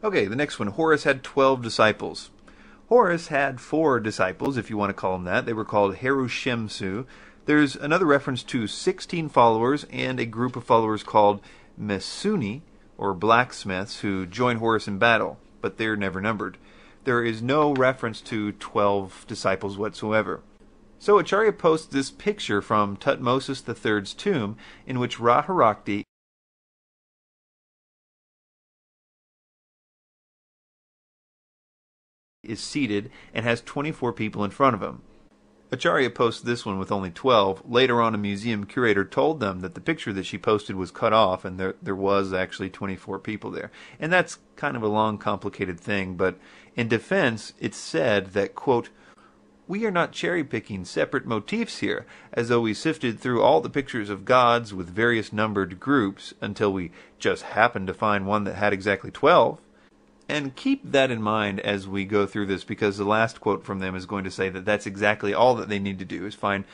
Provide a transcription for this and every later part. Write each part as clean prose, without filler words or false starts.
Okay, the next one. Horus had 12 disciples. Horus had 4 disciples, if you want to call them that. They were called Herushemsu. There's another reference to 16 followers and a group of followers called Mesuni, or blacksmiths, who join Horus in battle, but they're never numbered. There is no reference to 12 disciples whatsoever. So Acharya posts this picture from Tutmosis III's tomb in which Ra-Horakti is seated and has 24 people in front of him. Acharya posts this one with only 12. Later on, a museum curator told them that the picture that she posted was cut off and there was actually 24 people there. And that's kind of a long, complicated thing, but in defense, it's said that, quote, "We are not cherry-picking separate motifs here, as though we sifted through all the pictures of gods with various numbered groups until we just happened to find one that had exactly 12. And keep that in mind as we go through this, because the last quote from them is going to say that that's exactly all that they need to do is find,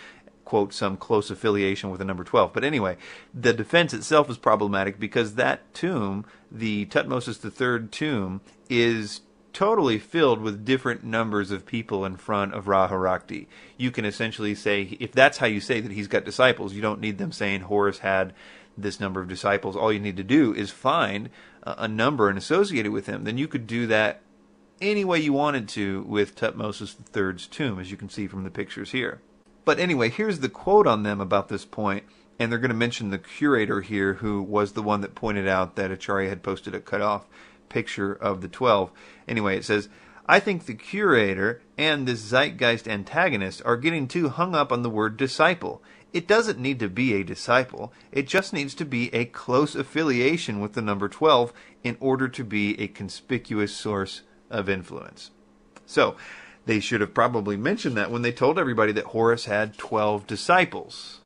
quote, some close affiliation with the number 12. But anyway, the defense itself is problematic because that tomb, the Tutmosis III tomb, is totally filled with different numbers of people in front of Ra-Horakti. You can essentially say, if that's how you say that he's got disciples, you don't need them saying Horus had this number of disciples. All you need to do is find a number and associate it with him. Then you could do that any way you wanted to with Tutmosis III's tomb, as you can see from the pictures here. But anyway, here's the quote on them about this point, and they're going to mention the curator here, who was the one that pointed out that Acharya had posted a cut-off picture of the 12. Anyway, it says, "I think the curator and this zeitgeist antagonist are getting too hung up on the word disciple. It doesn't need to be a disciple. It just needs to be a close affiliation with the number 12 in order to be a conspicuous source of influence." So, they should have probably mentioned that when they told everybody that Horus had 12 disciples.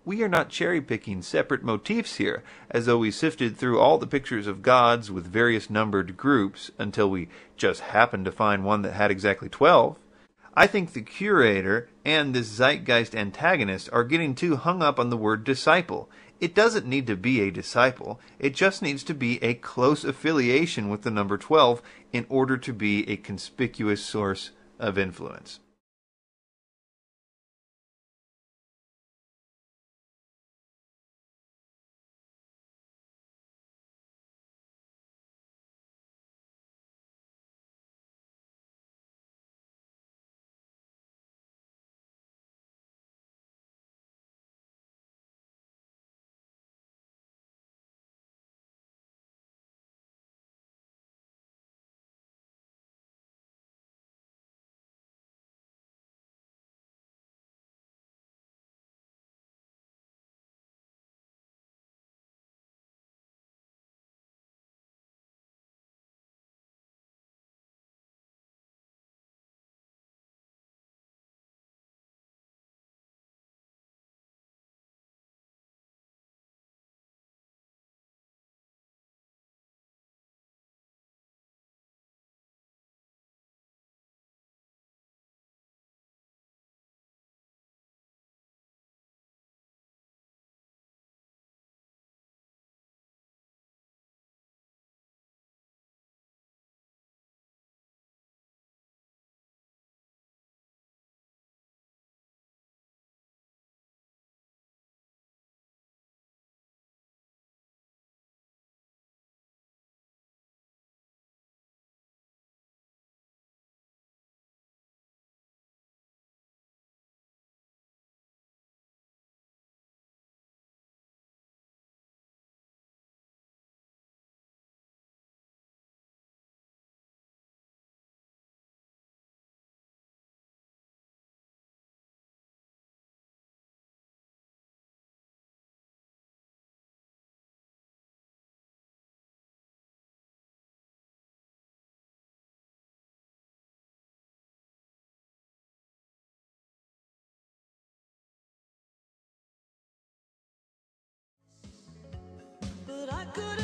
We are not cherry-picking separate motifs here, as though we sifted through all the pictures of gods with various numbered groups until we just happened to find one that had exactly 12. I think the curator and this zeitgeist antagonist are getting too hung up on the word disciple. It doesn't need to be a disciple. It just needs to be a close affiliation with the number 12 in order to be a conspicuous source of influence. good